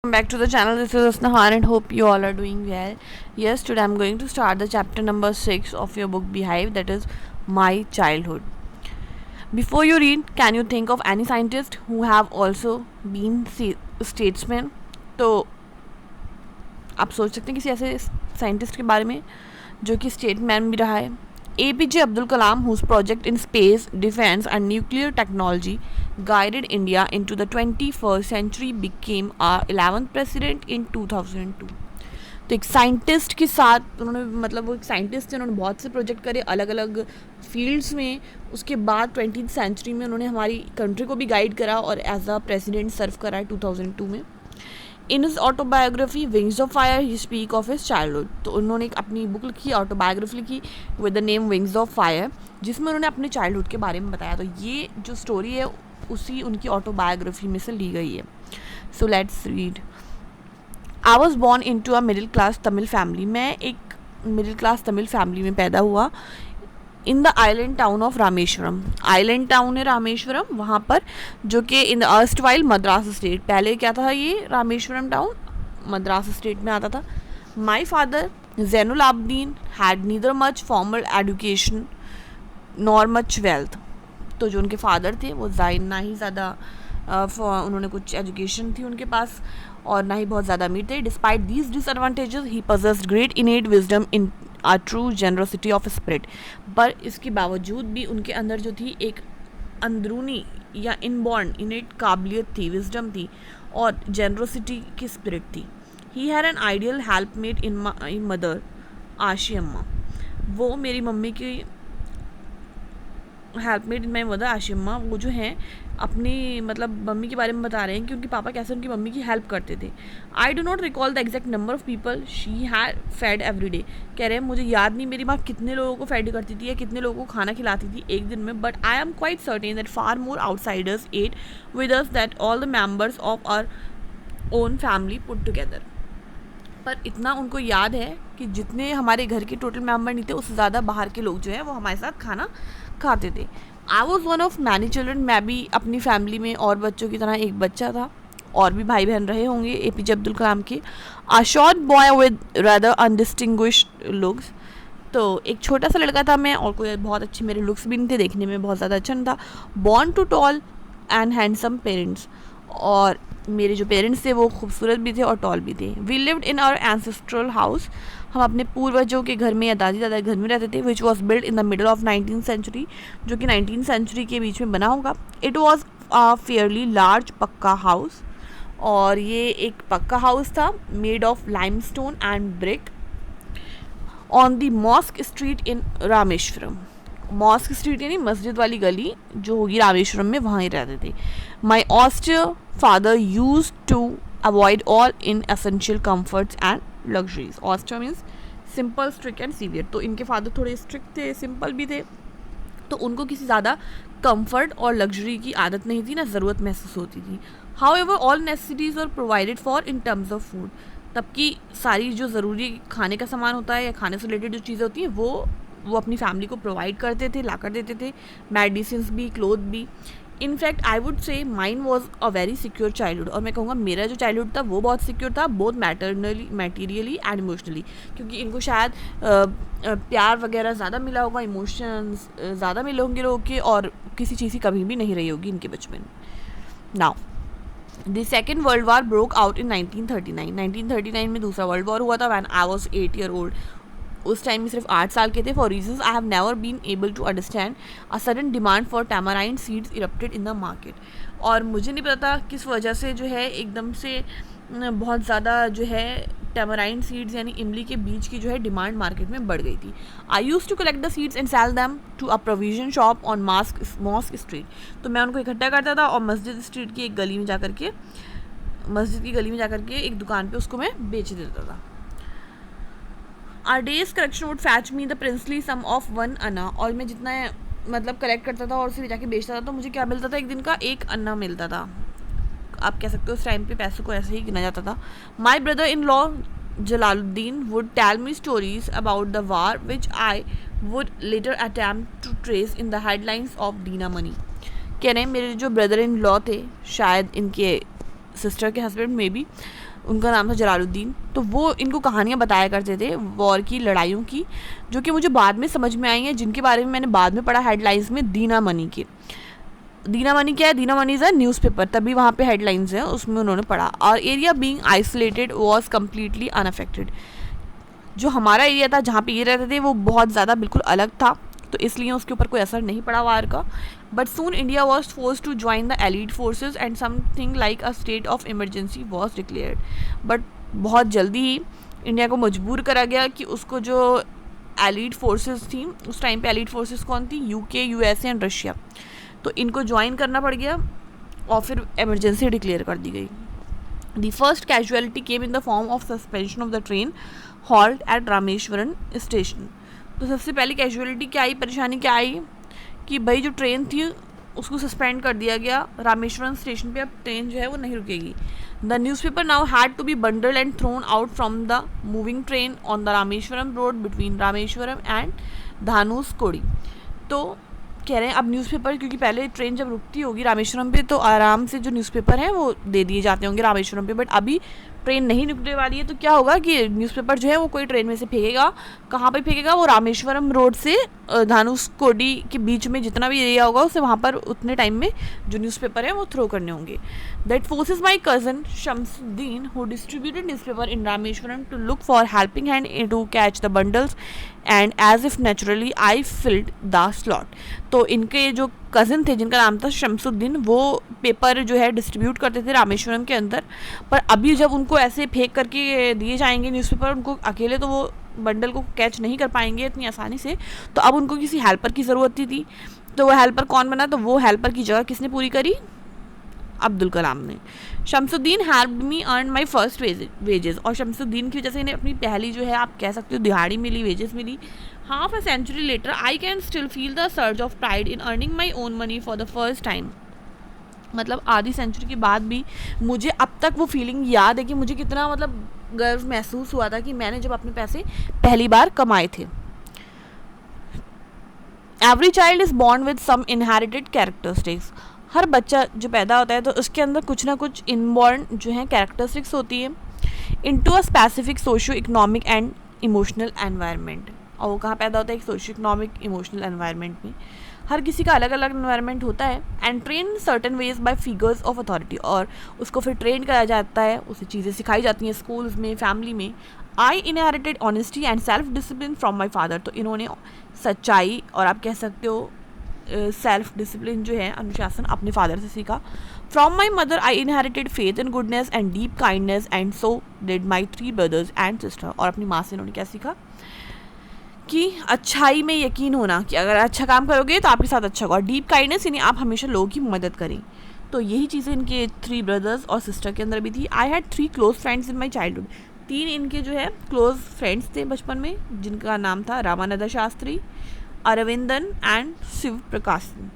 Back to the channel. This is Asnahan and hope you all are doing well. Yes, today I'm going to start the chapter number 6 of your book Beehive, that is My Childhood. Before you read, can you think of any scientist who have also been statesmen? तो आप सोच सकते हैं किसी ऐसे scientist के बारे में जो कि स्टेटमैन भी रहा है. APJ Abdul Kalam, whose project in space, defense and nuclear technology guided India into the 21st century, became our 11th president in 2002. तो एक साइंटिस्ट के साथ उन्होंने मतलब वो एक साइंटिस्ट थे, उन्होंने बहुत से प्रोजेक्ट करे अलग अलग फील्ड्स में. उसके बाद 20th सेंचुरी में उन्होंने हमारी कंट्री को भी गाइड करा और एज अ प्रेसिडेंट सर्व करा है 2002 में. In his autobiography wings of fire he speak of his childhood. तो उन्होंने एक अपनी बुक लिखी, ऑटोबायोग्राफी लिखी with the name wings of fire, जिसमें उन्होंने अपने चाइल्डहुड के बारे में बताया. तो ये जो स्टोरी है उसी उनकी ऑटोबायोग्राफी में से ली गई है. So let's read. I was born into a middle class Tamil family. मैं एक मिडिल क्लास तमिल फैमिली में पैदा हुआ. In the island town of Rameswaram. Island town है रामेश्वरम, वहाँ पर, जो कि in the erstwhile Madras state. पहले क्या था, ये रामेश्वरम टाउन मद्रास स्टेट में आता था. My father Zainul Abedin had neither much formal education nor much wealth. तो जो उनके फादर थे वो ना ही ज़्यादा उन्होंने कुछ एजुकेशन थी उनके पास और ना ही बहुत ज़्यादा अमीर थे. Despite these disadvantages he possessed great innate wisdom in a true generosity of spirit. पर इसके बावजूद भी उनके अंदर जो थी एक अंदरूनी या इनबॉर्न इनेट काबिलियत थी, विजडम थी और जेनरोसिटी की स्पिरिट थी. He had an ideal helpmate in my mother Ashiamma. वो मेरी मम्मी की हेल्पमेट in my mother Ashiamma, वो जो हैं अपनी मतलब मम्मी के बारे में बता रहे हैं कि उनके पापा कैसे उनकी मम्मी की हेल्प करते थे. I do not recall the exact number of people she had fed every day. कह रहे हैं मुझे याद नहीं मेरी माँ कितने लोगों को फेड करती थी या कितने लोगों को खाना खिलाती थी एक दिन में, but I am quite certain that far more outsiders ate with us that all the members of our own family put together. पर इतना उनको याद है कि जितने हमारे घर के टोटल मेम्बर नहीं थे उससे ज़्यादा बाहर के लोग जो हैं वो हमारे साथ खाना खाते थे. I was one of many children. मैं भी अपनी फैमिली में और बच्चों की तरह एक बच्चा था. और भी भाई बहन रहे होंगे APJ अब्दुल कलाम के. A short boy with rather undistinguished looks. तो एक छोटा सा लड़का था मैं और कोई बहुत अच्छे मेरे लुक्स भी नहीं थे, देखने में बहुत ज़्यादा अच्छा नहीं था. Born to tall and handsome parents. और मेरे जो पेरेंट्स थे वो खूबसूरत भी थे और टॉल भी थे. We lived in our ancestral house. हम अपने पूर्वजों के घर में या दादी दादा के घर में रहते थे. Which was build in the middle of 19th century, जो कि 19th सेंचुरी के बीच में बना होगा. It was a fairly large पक्का हाउस. और ये एक पक्का हाउस था made of limestone and brick on the mosque street in Rameswaram. Mosque street यानी मस्जिद वाली गली जो होगी रामेश्वरम में, वहाँ ही रहते थे. My austere father use to avoid all inessential comforts and luxuries. Austere means simple, strict and severe. तो इनके फादर थोड़े स्ट्रिक्ट थे, सिंपल भी थे, तो उनको किसी ज़्यादा कंफर्ट और लग्जरी की आदत नहीं थी, ना ज़रूरत महसूस होती थी. However all necessities are provided for in terms of food. तब की सारी जो ज़रूरी खाने का सामान होता है या खाने से रिलेटेड जो चीज़ें होती हैं वो अपनी फैमिली को प्रोवाइड करते थे, ला कर देते थे. मेडिसिन भी, क्लोथ भी. In fact I would say mine was a very secure childhood. और मैं कहूँगा मेरा जो चाइल्डहुड था वो बहुत सिक्योर था, बोथ मैटीरियली एंड इमोशनली. क्योंकि इनको शायद प्यार वगैरह ज़्यादा मिला होगा, इमोशंस ज़्यादा मिले होंगे लोगों के, और किसी चीज़ की कमी भी नहीं रही होगी इनके बचपन. Now the second world war broke out in 1939. 1939 में दूसरा वर्ल्ड वॉर हुआ था when I was 8 year old. उस टाइम में सिर्फ 8 साल के थे. For reasons I have never been able to understand a sudden demand for tamarind seeds erupted in the market. और मुझे नहीं पता किस वजह से जो है एकदम से बहुत ज़्यादा जो है टैमराइंड सीड्स यानी इमली के बीज की जो है डिमांड मार्केट में बढ़ गई थी. I use to collect the seeds and sell them to a provision shop on mosque street. तो मैं उनको इकट्ठा करता था और मस्जिद स्ट्रीट की एक गली में जाकर के, मस्जिद की गली में जाकर के एक दुकान पे उसको मैं बेच देता था. Our day's collection would fetch me the princely sum of 1 anna. और मैं जितना मतलब कलेक्ट करता था और उसे जाके बेचता था तो मुझे क्या मिलता था, एक दिन का 1 अन्ना मिलता था. आप कह सकते हो उस टाइम पे पैसों को ऐसे ही गिना जाता था. My brother in law Jalaluddin would tell me stories about the war which I would later attempt to trace in the headlines of Dinamani. कह रहे हैं मेरे जो ब्रदर इन लॉ थे, शायद इनके सिस्टर के हस्बैंड में भी, उनका नाम था जलालुद्दीन। तो वो इनको कहानियाँ बताया करते थे वॉर की, लड़ाइयों की, जो कि मुझे बाद में समझ में आई हैं, जिनके बारे में मैंने बाद में पढ़ा हेडलाइंस में दीना मनी के। दीना मनी क्या है? दीना मनी इज़ अ न्यूज़पेपर, तभी वहाँ पे हेडलाइंस है, उसमें उन्होंने पढ़ा। और area being isolated was completely unaffected. जो हमारा एरिया था जहाँ पे ये रहते थे वो बहुत ज़्यादा बिल्कुल अलग था, तो इसलिए उसके ऊपर कोई असर नहीं पड़ा वार का। But soon India was force to join the elite forces and something like a state of emergency was declared. But बहुत जल्दी ही इंडिया को मजबूर करा गया कि उसको जो एलिट फोर्सेज थी, उस टाइम पे एलिट फोर्सेज कौन थी? यूके, यूएसए एंड रशिया, तो इनको ज्वाइन करना पड़ गया और फिर इमरजेंसी डिक्लेयर कर दी गई। The first casualty came in the form of suspension of the train halt at Rameswaram station. तो सबसे पहली कैजुअलिटी क्या आई, परेशानी क्या आई कि भाई जो ट्रेन थी उसको सस्पेंड कर दिया गया रामेश्वरम स्टेशन पे, अब ट्रेन जो है वो नहीं रुकेगी। The newspaper now had to be bundled and thrown out from the moving train on the Rameswaram road between Rameswaram and Dhanushkodi. तो कह रहे हैं अब न्यूज़पेपर, क्योंकि पहले ट्रेन जब रुकती होगी रामेश्वरम पे तो आराम से जो न्यूज़पेपर हैं वो दे दिए जाते होंगे रामेश्वरम पे, बट अभी ट्रेन नहीं रुकने वाली है, तो क्या होगा कि न्यूज़पेपर जो है वो कोई ट्रेन में से फेंकेगा, कहाँ पे फेंकेगा? वो रामेश्वरम रोड से धानुषकोडी के बीच में जितना भी एरिया होगा उसे वहाँ पर उतने टाइम में जो न्यूज़पेपर है वो थ्रो करने होंगे। That forces my cousin Shamsuddin who distributed newspaper in Rameswaram to look for helping hand to catch the bundles and as if naturally I filled the slot. तो इनके जो कज़न थे जिनका नाम था शमसुद्दीन, वो पेपर जो है डिस्ट्रीब्यूट करते थे रामेश्वरम के अंदर, पर अभी जब उनको ऐसे फेंक करके दिए जाएंगे न्यूज़पेपर, उनको अकेले तो वो बंडल को कैच नहीं कर पाएंगे इतनी आसानी से, तो अब उनको किसी हेल्पर की ज़रूरत थी। तो वो हेल्पर कौन बना? तो वो हेल्पर की जगह किसने पूरी करी? अब्दुल कलाम ने। Shamsuddin helped me earn my first wages, और शमसुद्दीन की वजह से इन्हें अपनी पहली जो है आप कह सकते हो दिहाड़ी मिली, वेजेस मिली। Half a century later I can still feel the surge of pride in earning my own money for the first time. मतलब आधी सेंचुरी के बाद भी मुझे अब तक वो फीलिंग याद है कि मुझे कितना मतलब गर्व महसूस हुआ था कि मैंने जब अपने पैसे पहली बार कमाए थे। Every child is born with some inherited characteristics. हर बच्चा जो पैदा होता है तो उसके अंदर कुछ ना कुछ इनबॉर्न जो है कैरेक्टरिस्टिक्स होती है into a specific socio economic and emotional environment. और वो कहाँ पैदा होता है? एक सोशियो इकोनॉमिक इमोशनल एनवायरनमेंट में। हर किसी का अलग अलग एनवायरनमेंट होता है। And train certain ways bye figures of authority, और उसको फिर ट्रेन कराया जाता है, उसे चीज़ें सिखाई जाती हैं स्कूल्स में, फैमिली में। आई inherited honesty and self discipline from my father. तो इन्होंने सच्चाई और आप कह सकते हो सेल्फ डिसिप्लिन जो है, अनुशासन, अपने फादर से सीखा। From my mother I inherited faith and goodness and deep kindness and so did my 3 brothers and sister. और अपनी माँ से इन्होंने क्या सीखा? कि अच्छाई में यकीन होना, कि अगर अच्छा काम करोगे तो आपके साथ अच्छा होगा। डीप काइंडनेस यानी आप हमेशा लोगों की मदद करें। तो यही चीज़ें इनके 3 ब्रदर्स और सिस्टर के अंदर भी थी। I had 3 close friends in my childhood. 3 इनके जो है क्लोज फ्रेंड्स थे बचपन में, जिनका नाम था रामानंद शास्त्री, अरविंदन एंड शिव प्रकाशन।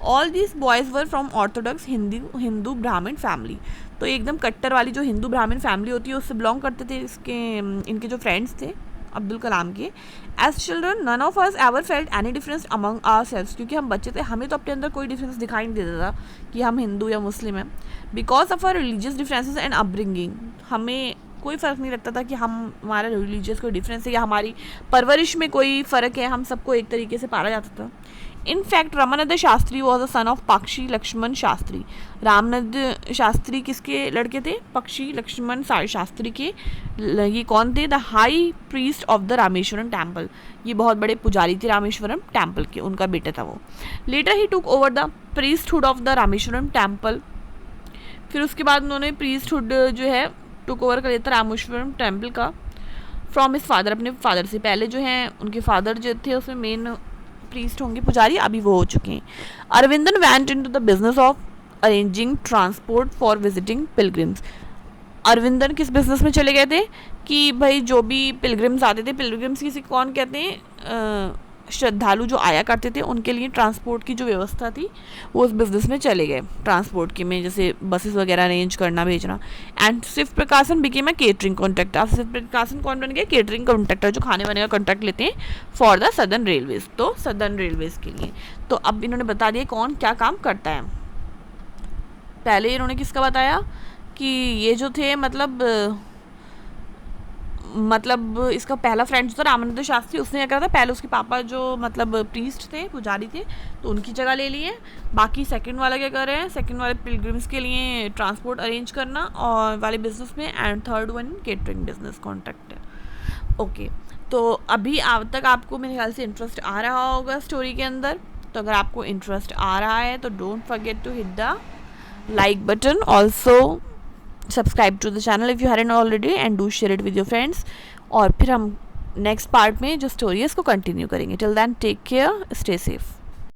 All these boys were from Orthodox Hindu ब्राह्मण फैमिली। तो एकदम कट्टर वाली जो हिंदू ब्राह्मण फैमिली होती है उससे बिलोंग करते थे इनके जो फ्रेंड्स थे अब्दुल कलाम के। As children none of us ever felt any difference among our सेल्व्स। क्योंकि हम बच्चे थे, हमें तो अपने अंदर कोई डिफरेंस दिखाई नहीं देता था कि हम हिंदू या मुस्लिम हैं। Because of our religious differences and upbringing, हमें कोई फ़र्क नहीं लगता था कि हमारा रिलीजियस कोई डिफरेंस है या हमारी परवरिश में कोई फ़र्क है, हम सबको एक तरीके से पाला जाता था। In fact Ramanand Shastri was a son of पक्षी लक्ष्मण शास्त्री। रामानंद शास्त्री किसके लड़के थे? पक्षी लक्ष्मण शास्त्री के। ये कौन थे? The high priest of the Rameswaram temple. ये बहुत बड़े पुजारी थे रामेश्वरम टेम्पल के, उनका बेटा था वो। Later he took over the priesthood of the Rameswaram temple. फिर उसके बाद उन्होंने प्रीस्टहुड जो है टुक ओवर कर लिया था रामेश्वरम टेम्पल का फ्रॉम हिज फादर, अपने फादर से। पहले जो हैं उनके फादर जो थे उसमें मेन प्रीस्ट होंगे पुजारी, अभी वो हो चुके हैं। Aravindan went into the business of arranging transport for visiting pilgrims. Aravindan किस बिजनेस में चले गए थे कि भाई जो भी पिलग्रिम्स आते थे, पिलग्रिम्स किसी कौन कहते हैं? श्रद्धालु जो आया करते थे उनके लिए ट्रांसपोर्ट की जो व्यवस्था थी वो उस बिज़नेस में चले गए, ट्रांसपोर्ट के में, जैसे बसेस वगैरह अरेंज करना, भेजना। एंड शिव प्रकाशन बिकेम अ केटरिंग कॉन्ट्रैक्टर। अब शिव प्रकाशन कौन बन गए? केटरिंग कॉन्ट्रैक्टर, जो खाने वाने का कॉन्ट्रैक्ट लेते हैं फॉर द सदर्न रेलवेज। तो सदर्न रेलवेज के लिए। तो अब इन्होंने बता दिया कौन क्या काम करता है। पहले इन्होंने किसका बताया कि ये जो थे मतलब इसका पहला फ्रेंड जो था रामानंद शास्त्री, उसने क्या करा था, पहले उसके पापा जो मतलब प्रीस्ट थे, पुजारी थे, तो उनकी जगह ले लिए। बाकी सेकंड वाला क्या कर रहे हैं, सेकंड वाले पिलग्रिम्स के लिए ट्रांसपोर्ट अरेंज करना और वाले बिजनेस में, and third one catering business contractor. Okay, तो अभी अब तक आपको मेरे ख्याल से इंटरेस्ट आ रहा होगा स्टोरी के अंदर। तो अगर आपको इंटरेस्ट आ रहा है तो don't forget to hit the like button, also subscribe to the channel if you hadn't already, and do share it with your friends। और फिर हम नेक्स्ट पार्ट में जो स्टोरी है इसको कंटिन्यू करेंगे। Till then take care, stay safe.